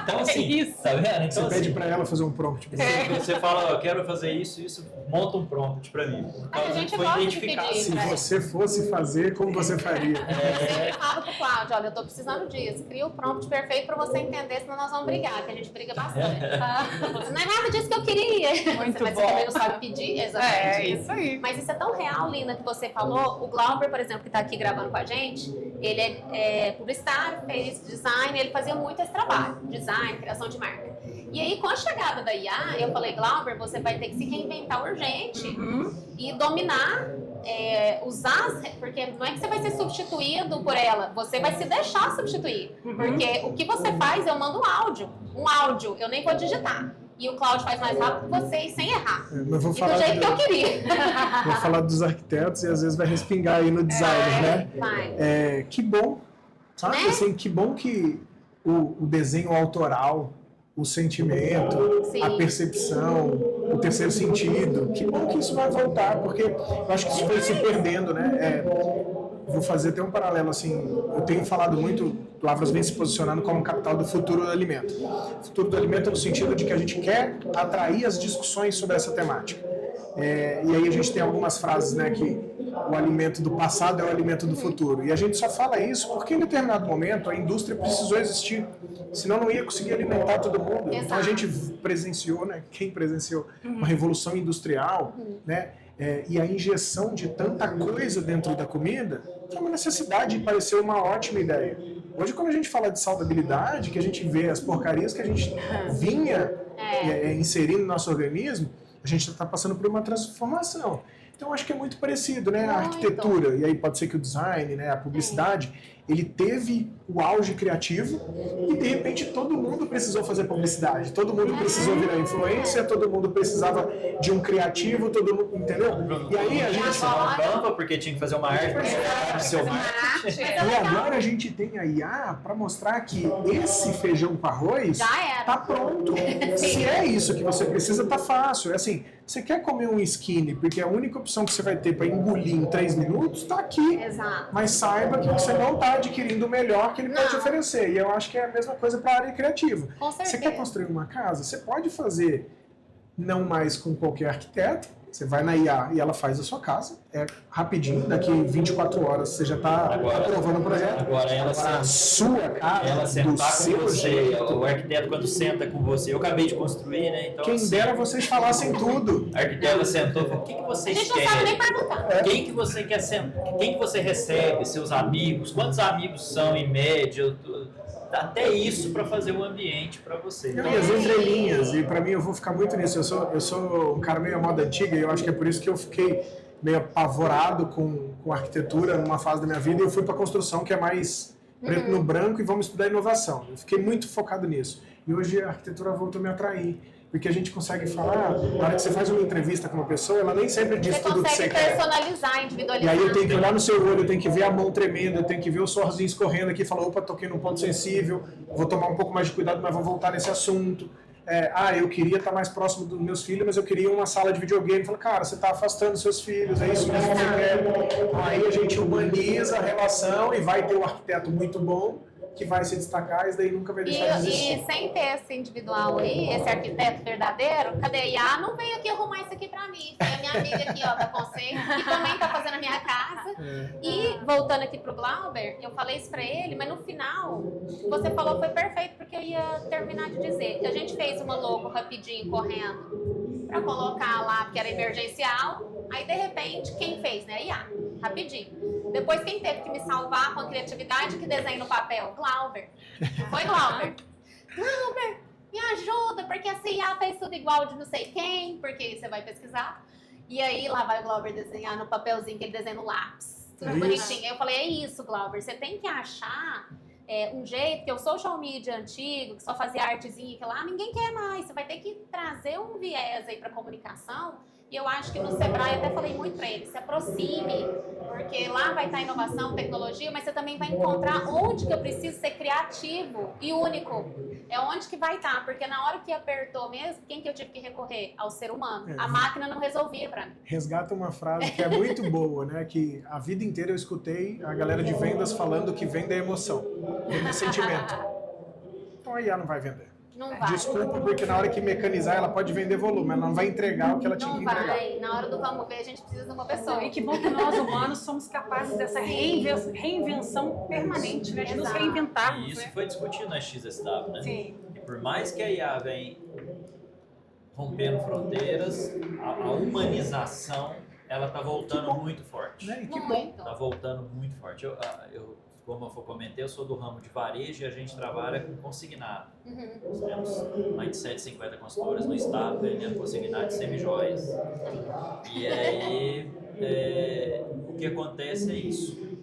Então, assim, isso. tá vendo? Então, Você pede assim, para ela fazer um prompt. Pra você. você fala, eu quero fazer isso, monta um prompt para mim. A gente foi gosta de identificado. pedir. Se Né? você fosse fazer, como você faria? Eu sempre falo pro Cláudio, olha, eu tô precisando disso. Cria o prompt perfeito pra você entender, senão nós vamos brigar, que a gente briga bastante. Não é nada disso que eu queria. Muito Mas bom. você também não sabe pedir, exatamente. Isso aí. Mas isso é tão real, Lina, que você falou. O Glauber, por exemplo, que tá aqui gravando com a gente, ele é publicitário, fez design, ele fazia muito esse trabalho, design, criação de marca. E aí, com a chegada da IA, eu falei, Glauber, você vai ter que se reinventar urgente e dominar, porque não é que você vai ser substituído por ela, você vai se deixar substituir. Porque o que você faz, eu mando um áudio, eu nem vou digitar. E o Cláudio faz mais rápido que você e sem errar. Mas vou E do falar jeito que eu queria. Vou falar dos arquitetos e às vezes vai respingar aí no design, né? Vai. Que bom, sabe? Né? Assim, que bom que o desenho autoral, o sentimento, Sim. a percepção, o terceiro sentido, que bom que isso vai voltar, porque eu acho que isso foi se perdendo, né? Vou fazer até um paralelo, assim, eu tenho falado muito, o Lavras vem se posicionando como capital do futuro do alimento. O futuro do alimento no sentido de que a gente quer atrair as discussões sobre essa temática. E aí a gente tem algumas frases, né, que o alimento do passado é o alimento do futuro. E a gente só fala isso porque em determinado momento a indústria precisou existir, senão não ia conseguir alimentar todo mundo. Exato. Então a gente presenciou, né, quem presenciou uma revolução industrial, né, e a injeção de tanta coisa dentro da comida foi uma necessidade e pareceu uma ótima ideia. Hoje, quando a gente fala de saudabilidade, que a gente vê as porcarias que a gente vinha inserindo no nosso organismo, a gente está passando por uma transformação. Então, acho que é muito parecido, né? A arquitetura, e aí pode ser que o design, né, a publicidade, ele teve o auge criativo e, de repente, todo mundo precisou fazer publicidade. Todo mundo precisou virar influencer, todo mundo precisava de um criativo, todo mundo, entendeu? E aí a gente... Não Canva, porque tinha que fazer uma arte para seu marketing. E agora a gente tem a IA para mostrar que esse feijão com arroz Já era. tá pronto. Se é isso que você precisa, tá fácil. É assim, você quer comer um skinny, porque a única opção que você vai ter para engolir em 3 minutos tá aqui. Exato. Mas saiba que você não está adquirindo o melhor que ele pode te Não. oferecer. E eu acho que é a mesma coisa para a área criativa. Com Você certeza. quer construir uma casa? Você pode fazer não mais com qualquer arquiteto. Você vai na IA e ela faz a sua casa. É rapidinho, daqui 24 horas você já está aprovando o projeto. Agora ela a sua casa, ela do sentar com seu você, jeito. o arquiteto quando senta com você, eu acabei de construir, né? Então, Quem assim, dera vocês falassem tudo. a arquiteta sentou e falou, o que A vocês gente não sabe nem querem? perguntar. Quem que você quer sentar? Quem que você recebe? Seus amigos? Quantos amigos são em média? Até isso para fazer o ambiente para você. E as entrelinhas, e para mim eu vou ficar muito nisso. Eu sou um cara meio à moda antiga e eu acho que é por isso que eu fiquei meio apavorado com arquitetura numa fase da minha vida e eu fui para construção, que é mais preto no branco, e vamos estudar inovação. Eu fiquei muito focado nisso. E hoje a arquitetura voltou a me atrair. Porque a gente consegue falar, na hora que você faz uma entrevista com uma pessoa, ela nem sempre diz Você tudo que você consegue quer. personalizar, E individualizar. aí eu tenho que olhar no seu olho, eu tenho que ver a mão tremendo, eu tenho que ver o sorrisinho escorrendo aqui e falar, opa, toquei num ponto sensível, vou tomar um pouco mais de cuidado, mas vou voltar nesse assunto. Eu queria estar mais próximo dos meus filhos, mas eu queria uma sala de videogame. Fala, cara, você está afastando seus filhos, é isso mesmo que você quer. Aí a gente humaniza a relação e vai ter um arquiteto muito bom que vai se destacar, e daí nunca vai deixar de existir. E sem ter esse individual aí, esse arquiteto verdadeiro, cadê a IA? Não veio aqui arrumar isso aqui pra mim. Tem a minha amiga aqui, ó, da Conceito, que também tá fazendo a minha casa. E voltando aqui pro Glauber, eu falei isso pra ele, mas no final, o que você falou foi perfeito, porque eu ia terminar de dizer que a gente fez uma logo rapidinho, correndo, pra colocar lá, porque era emergencial. Aí, de repente, quem fez, né? IA, rapidinho. Depois, quem teve que me salvar com a criatividade, que desenho no papel? Glauber. Foi Glauber. Glauber, me ajuda, porque a IA fez tudo igual de não sei quem, porque você vai pesquisar. E aí, lá vai o Glauber desenhar no papelzinho que ele desenha no lápis. tudo Isso. bonitinho. Eu falei, é isso, Glauber, você tem que achar um jeito, que o social media antigo, que só fazia artezinha, que lá ninguém quer mais. Você vai ter que trazer um viés aí pra comunicação. E eu acho que no Sebrae, até falei muito para ele, se aproxime, porque lá vai estar inovação, tecnologia, mas você também vai encontrar onde que eu preciso ser criativo e único. É onde que vai estar, porque na hora que apertou mesmo, quem que eu tive que recorrer? Ao ser humano. A máquina não resolvia para mim. Resgata uma frase que é muito boa, né? Que a vida inteira eu escutei a galera de vendas falando que venda é emoção, venda é sentimento. Então a IA não vai vender. Não vai. Desculpa, porque na hora que mecanizar, ela pode vender volume, ela não vai entregar o que ela tinha Não que entregar. vai. Na hora do vamos ver, a gente precisa de uma pessoa. E que bom que nós humanos somos capazes dessa reinvenção permanente, né? De nos Exato. reinventarmos. E isso né? foi discutido na XSW, né? Sim. E por mais que a IA vem rompendo fronteiras, a humanização, ela tá voltando muito forte. Né? E que bom. Muito. Tá voltando muito forte. Como eu comentei, eu sou do ramo de varejo e a gente trabalha com consignado. Nós temos mais de 150 consultoras no estado vendendo consignado de semijoias. E aí, o que acontece é isso.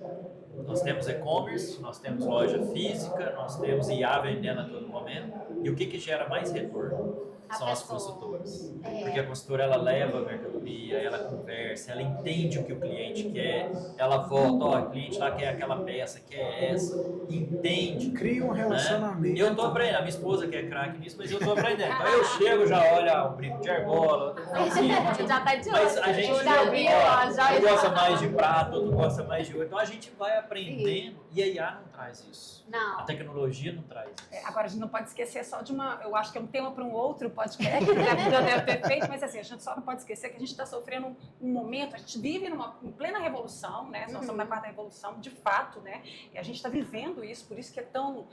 Nós temos e-commerce, nós temos loja física, nós temos IA vendendo a todo momento. E o que gera mais retorno? São as consultoras. Porque a consultora, ela leva a mercadoria, ela conversa, ela entende o que o cliente quer, ela volta, ó, o cliente lá quer aquela peça, quer essa, entende. Cria um relacionamento. E eu tô aprendendo, a minha esposa que é craque nisso, mas eu tô aprendendo. Então eu chego, já olha um brinco de argola, Você já tá de olho. mas a gente já viu, ó, já um gosta mais de prata, outro gosta mais de ouro. Então a gente vai aprendendo e a IA não traz isso. Não. A tecnologia não traz isso. Agora, a gente não pode esquecer só de uma... Eu acho que é um tema para um outro podcast, que já deve ter feito, mas assim, a gente só não pode esquecer que a gente está sofrendo um momento, a gente vive em plena revolução, né? Nós estamos na quarta revolução, de fato, né? E a gente está vivendo isso, por isso que é tão,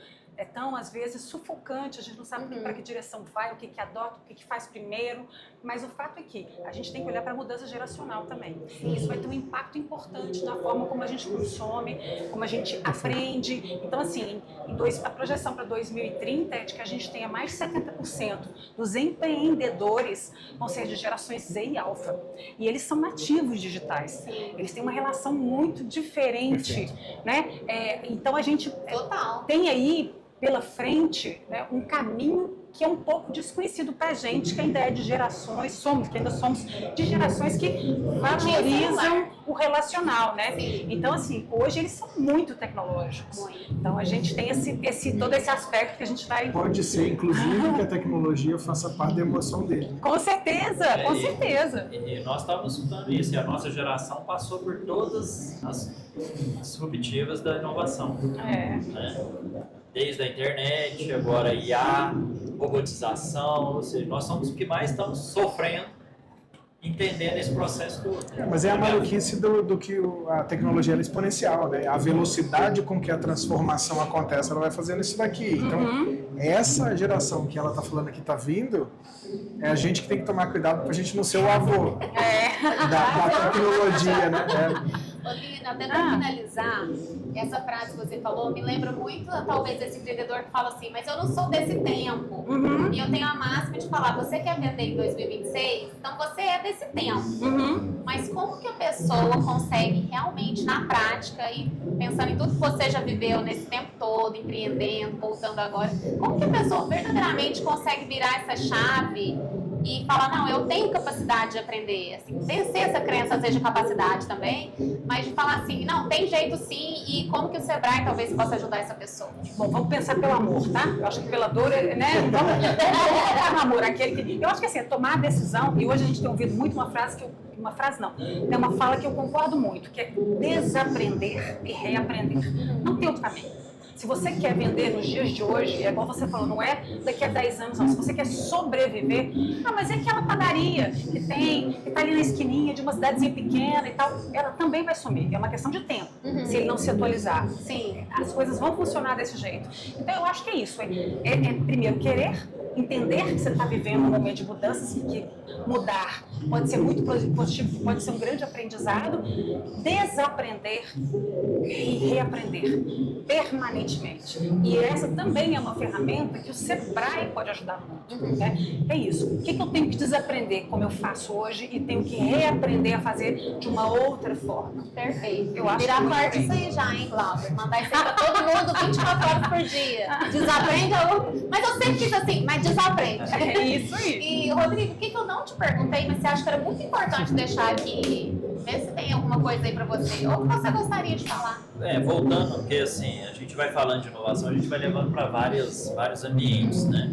às vezes, sufocante, a gente não sabe para que direção vai, o que adota, o que faz primeiro, mas o fato é que a gente tem que olhar para a mudança geracional também. E isso vai ter um impacto importante na forma como a gente consome, como a gente aprende. Então, assim, a projeção para 2030 é de que a gente tenha mais de 70% dos empreendedores vão ser de gerações Z e Alfa. E eles são nativos digitais. Eles têm uma relação muito diferente, né? Então, a gente tem aí pela frente, né, um caminho que é um pouco desconhecido pra gente, que ainda é de gerações, que ainda somos de gerações que valorizam o relacional, né? Então, assim, hoje eles são muito tecnológicos. Então, a gente tem todo esse aspecto que a gente vai... Pode ser, inclusive, que a tecnologia faça parte da emoção dele. Com certeza, com certeza. E nós estávamos estudando isso, e a nossa geração passou por todas as disruptivas da inovação. Né? Desde a internet, agora IA, robotização, ou seja, nós somos os que mais estamos sofrendo, entendendo esse processo todo. Mas é a maluquice do que a tecnologia é exponencial, né? A velocidade com que a transformação acontece, ela vai fazendo isso daqui. Então, essa geração que ela está falando que está vindo, é a gente que tem que tomar cuidado para a gente não ser o avô da tecnologia, né? Lina, até para finalizar, essa frase que você falou me lembra muito, talvez, esse empreendedor que fala assim, mas eu não sou desse tempo. E eu tenho a máxima de falar, você quer vender em 2026? Então você é desse tempo. Mas como que a pessoa consegue realmente, na prática, e pensando em tudo que você já viveu nesse tempo todo, empreendendo, voltando agora, como que a pessoa verdadeiramente consegue virar essa chave e falar, não, eu tenho capacidade de aprender, assim, vencer essa crença, às vezes, de capacidade também, mas de falar assim, não, tem jeito sim, e como que o Sebrae talvez possa ajudar essa pessoa? Bom, vamos pensar pelo amor, tá? Eu acho que pela dor, né? Vamos colocar no amor, aquele que... Eu acho que assim, é tomar a decisão, e hoje a gente tem ouvido muito uma fala que eu concordo muito, que é desaprender e reaprender. Não tem outro caminho. Se você quer vender nos dias de hoje, é igual você falou, não é daqui a 10 anos, não. Se você quer sobreviver, mas é aquela padaria que está ali na esquininha de uma cidadezinha pequena e tal, ela também vai sumir. É uma questão de tempo, se ele não se atualizar. Sim, as coisas vão funcionar desse jeito. Então, eu acho que é isso. É primeiro querer, entender que você está vivendo um momento de mudanças e que mudar pode ser muito positivo, pode ser um grande aprendizado, desaprender e reaprender permanentemente. E essa também é uma ferramenta que o Sebrae pode ajudar muito. Né? É isso. O que eu tenho que desaprender como eu faço hoje e tenho que reaprender a fazer de uma outra forma? Perfeito. Eu acho Virar que parte isso aí já, hein, Cláudia? Mandar isso aí pra todo mundo 24 horas por dia. Desaprende mas eu sempre fiz assim, mas desaprende. É isso aí. E, Rodrigo, o que eu não te perguntei, mas você acha que era muito importante deixar aqui? Vê se tem alguma coisa aí pra você. Ou que você gostaria de falar. Voltando, porque assim, a gente vai falando de inovação, a gente vai levando para vários ambientes, né?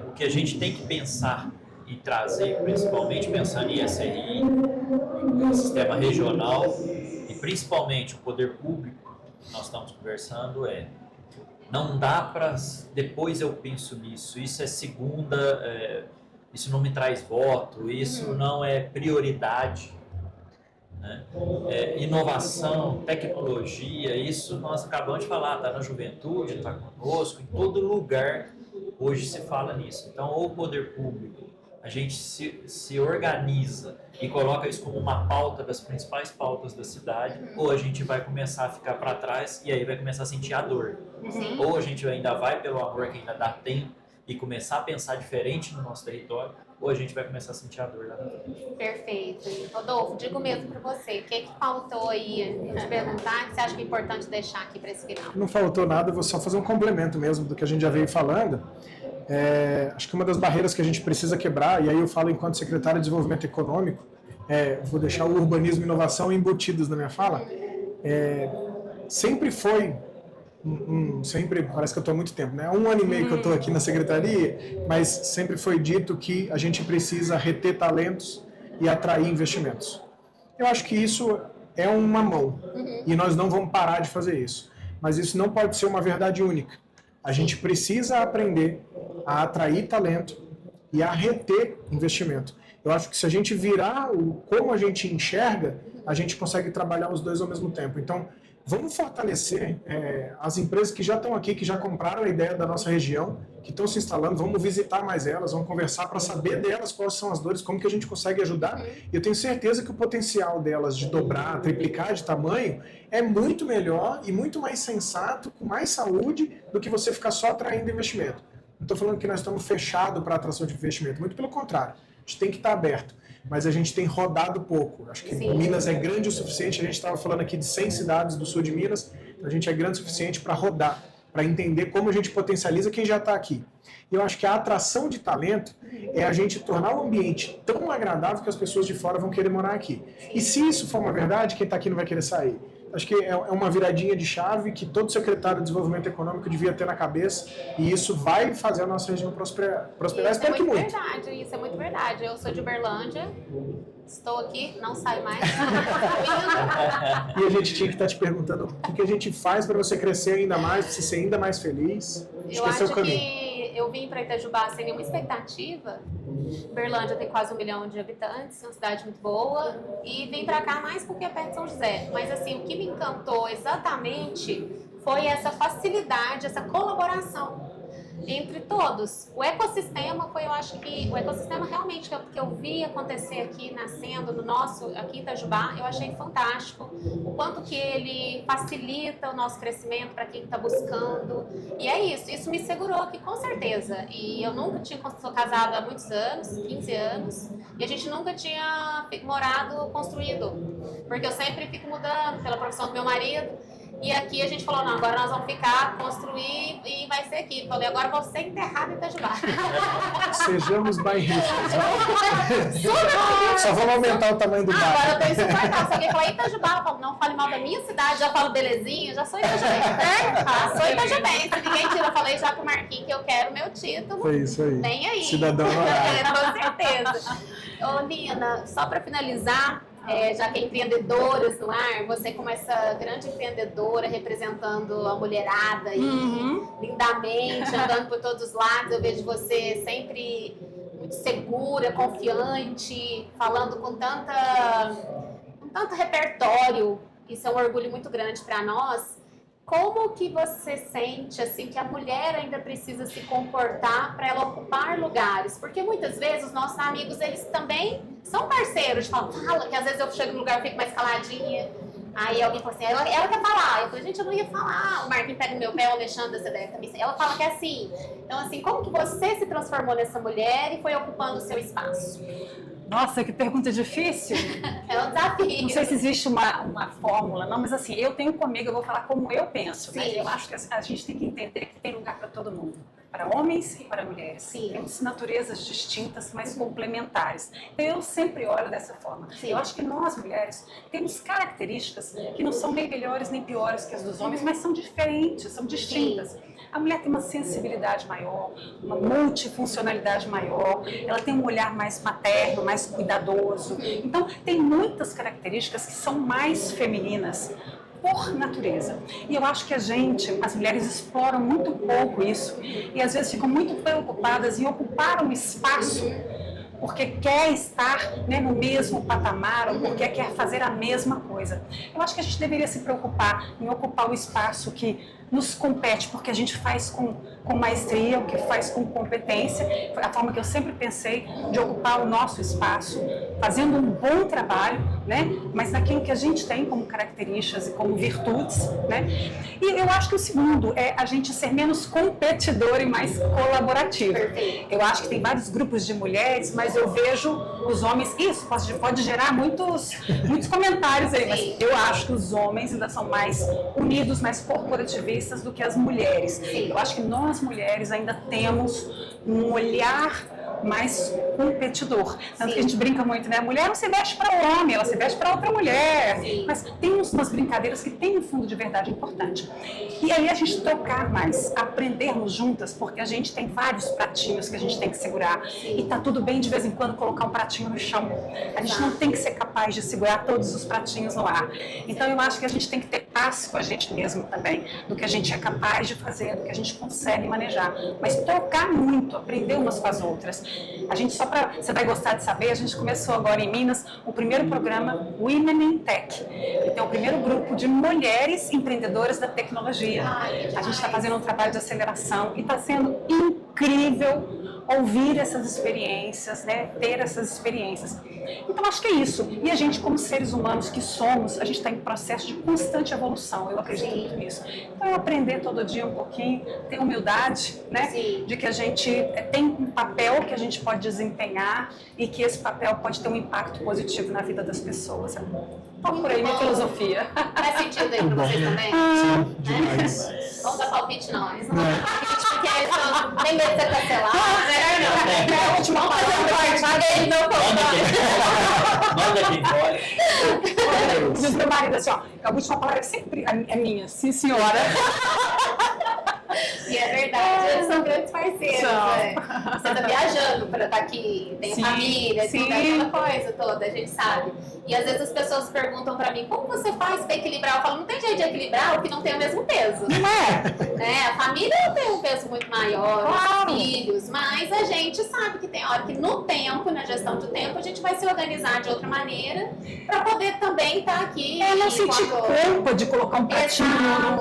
O que a gente tem que pensar e trazer, principalmente pensando em SRI, no sistema regional e principalmente o poder público, que nós estamos conversando, não dá para depois eu penso nisso, isso é segunda, isso não me traz voto, isso não é prioridade. Né? Inovação, tecnologia, isso nós acabamos de falar, está na juventude, está conosco, em todo lugar hoje se fala nisso. Então, ou o poder público, a gente se organiza e coloca isso como uma pauta das principais pautas da cidade, ou a gente vai começar a ficar para trás e aí vai começar a sentir a dor. Ou a gente ainda vai pelo amor que ainda dá tempo e começar a pensar diferente no nosso território, ou a gente vai começar a sentir a dor lá na frente. Perfeito. Rodolfo, digo mesmo para você, o que faltou aí de perguntar que você acha que é importante deixar aqui para esse final? Não faltou nada, eu vou só fazer um complemento mesmo do que a gente já veio falando. Acho que uma das barreiras que a gente precisa quebrar, e aí eu falo enquanto secretário de Desenvolvimento Econômico, vou deixar o urbanismo e inovação embutidos na minha fala, sempre foi, sempre, parece que eu estou há muito tempo, né? 1 ano e meio que eu estou aqui na secretaria, mas sempre foi dito que a gente precisa reter talentos e atrair investimentos. Eu acho que isso é uma mão, e nós não vamos parar de fazer isso. Mas isso não pode ser uma verdade única. A gente precisa aprender a atrair talento e a reter investimento. Eu acho que se a gente virar como a gente enxerga, a gente consegue trabalhar os dois ao mesmo tempo. Então, vamos fortalecer as empresas que já estão aqui, que já compraram a ideia da nossa região, que estão se instalando, vamos visitar mais elas, vamos conversar para saber delas quais são as dores, como que a gente consegue ajudar. E eu tenho certeza que o potencial delas de dobrar, triplicar de tamanho é muito melhor e muito mais sensato, com mais saúde, do que você ficar só atraindo investimento. Não estou falando que nós estamos fechados para atração de investimento, muito pelo contrário, a gente tem que estar aberto. Mas a gente tem rodado pouco. Acho que Minas é grande o suficiente, a gente estava falando aqui de 100 cidades do sul de Minas, a gente é grande o suficiente para rodar, para entender como a gente potencializa quem já está aqui. E eu acho que a atração de talento é a gente tornar o ambiente tão agradável que as pessoas de fora vão querer morar aqui. E se isso for uma verdade, quem está aqui não vai querer sair. Acho que é uma viradinha de chave que todo secretário de Desenvolvimento Econômico devia ter na cabeça, e isso vai fazer a nossa região prosperar. Espero que muito. Isso é muito verdade. Eu sou de Uberlândia, estou aqui, não saio mais. E a gente tinha que estar te perguntando o que a gente faz para você crescer ainda mais, para você ser ainda mais feliz. Eu acho que eu vim para Itajubá sem nenhuma expectativa. Uberlândia tem quase 1 milhão de habitantes, é uma cidade muito boa, e vim para cá mais porque é perto de São José. Mas assim, o que me encantou exatamente foi essa facilidade, essa colaboração entre todos. O ecossistema foi, eu acho que, o ecossistema realmente que eu vi acontecer aqui, nascendo no nosso, aqui em Itajubá, eu achei fantástico. O quanto que ele facilita o nosso crescimento para quem está buscando. E é isso me segurou aqui com certeza. E eu nunca sou casada há muitos anos, 15 anos, e a gente nunca tinha morado construído. Porque eu sempre fico mudando pela profissão do meu marido. E aqui a gente falou, não, agora nós vamos ficar, construir e vai ser aqui. Falei, agora vou ser enterrado em Itajubá. Sejamos bairristas. Só vamos aumentar o tamanho do bairro. Agora eu tenho que suportar. Se alguém falar Itajubá, eu falo, não fale mal da minha cidade, já falo belezinha, já sou itajubense, né? Sou itajubense. Se ninguém tira, eu falei já pro Marquinhos que eu quero meu título. Foi isso aí. Vem aí. Cidadão honorário. Com certeza. Ô, Nina, só para finalizar, já que é empreendedoras no ar, você como essa grande empreendedora representando a mulherada e lindamente, andando por todos os lados, eu vejo você sempre muito segura, confiante, falando com tanto repertório. Isso é um orgulho muito grande para nós. Como que você sente assim que a mulher ainda precisa se comportar para ela ocupar lugares? Porque muitas vezes os nossos amigos, eles também são parceiros, de falar, fala, que às vezes eu chego no lugar e fico mais caladinha. Aí alguém fala assim, ela quer falar. Eu falei, gente, eu não ia falar. O Marquinhos pega no meu pé, o Alexandre, você deve também. Ela fala que é assim. Então, assim, como que você se transformou nessa mulher e foi ocupando o seu espaço? Nossa, que pergunta difícil. É um desafio. Não sei se existe uma fórmula, não, mas assim, eu tenho comigo, eu vou falar como eu penso. Né? Eu acho que a gente tem que entender que tem lugar para todo mundo. Para homens e para mulheres. Sim. Temos naturezas distintas, mas complementares. Eu sempre olho dessa forma. Sim. Eu acho que nós, mulheres, temos características que não são nem melhores nem piores que as dos homens, mas são diferentes, são distintas. Sim. A mulher tem uma sensibilidade maior, uma multifuncionalidade maior, ela tem um olhar mais materno, mais cuidadoso. Então, tem muitas características que são mais femininas por natureza. E eu acho que as mulheres exploram muito pouco isso e às vezes ficam muito preocupadas em ocupar um espaço porque quer estar, né, no mesmo patamar ou porque quer fazer a mesma coisa. Eu acho que a gente deveria se preocupar em ocupar o espaço que nos compete, porque a gente faz com maestria, o que faz com competência. Foi a forma que eu sempre pensei de ocupar o nosso espaço, fazendo um bom trabalho, né? Mas naquilo que a gente tem como características e como virtudes, né? E eu acho que o segundo é a gente ser menos competidor e mais colaborativo. Perfeito. Eu acho que tem vários grupos de mulheres, mas eu vejo os homens, isso pode gerar muitos comentários aí, mas eu acho que os homens ainda são mais unidos, mais corporativistas do que as mulheres. Sim. Eu acho que nós mulheres ainda temos um olhar mais competidor. Tanto que a gente brinca muito, né? A mulher não se veste para o homem, ela se veste para outra mulher. Sim. Mas tem umas brincadeiras que têm um fundo de verdade importante. E aí a gente trocar mais, aprendermos juntas, porque a gente tem vários pratinhos que a gente tem que segurar. Sim. E tá tudo bem de vez em quando colocar um pratinho no chão. A gente não tem que ser capaz de segurar todos os pratinhos no ar. Então eu acho que a gente tem que ter paz com a gente mesmo também, do que a gente é capaz de fazer, do que a gente consegue manejar. Mas trocar muito, aprender umas com as outras. A gente, você vai gostar de saber, a gente começou agora em Minas o primeiro programa Women in Tech. Então, o primeiro grupo de mulheres empreendedoras da tecnologia. A gente está fazendo um trabalho de aceleração e está sendo incrível ouvir essas experiências, né? Ter essas experiências. Então, acho que é isso. E a gente, como seres humanos que somos, a gente está em processo de constante evolução. Eu acredito muito nisso. Então, aprender todo dia um pouquinho, ter humildade, né? Sim. De que a gente tem um papel que a gente pode desempenhar e que esse papel pode ter um impacto positivo na vida das pessoas. Então, por aí, minha filosofia. Faz sentido aí pra vocês também? Sim, demais. Vamos dar palpite, não. Eles não vão dar palpite porque eles não tem medo de ser cancelado. Melhor não. É a última palavra. Paguei de meu Manda quem pode. Diz meu marido assim, ó, a última palavra sempre é minha. Sim, senhora. E é verdade, eles são grandes parceiros, São. né? Você tá viajando para estar aqui, tem Sim, família, sim. tem aquela coisa toda, a gente sabe. E às vezes as pessoas perguntam para mim, como você faz para equilibrar? Eu falo, não tem jeito de equilibrar o que não tem o mesmo peso. Não é? Né? A família tem um peso muito maior, Claro. os filhos, mas a gente sabe que tem hora que no tempo, na gestão do tempo, a gente vai se organizar de outra maneira para poder também estar aqui. É não sentir enquanto- culpa de colocar um pratinho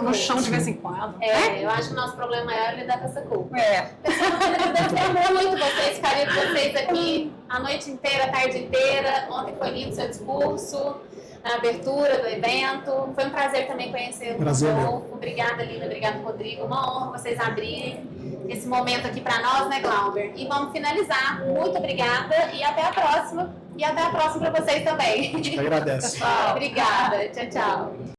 no chão de vez em quando. eu acho que o nosso problema maior é lidar com essa culpa. É. Eu muito vocês, carinho de vocês aqui a noite inteira, a tarde inteira. Ontem foi lindo o seu discurso, a abertura do evento. Foi um prazer também conhecer o Prazer Rodolfo. Obrigada, Lina. Obrigada, Rodrigo. Uma honra vocês abrirem esse momento aqui para nós, né, Glauber? E vamos finalizar. Muito obrigada e até a próxima. E até a próxima para vocês também. Agradece. Obrigada. Tchau, tchau.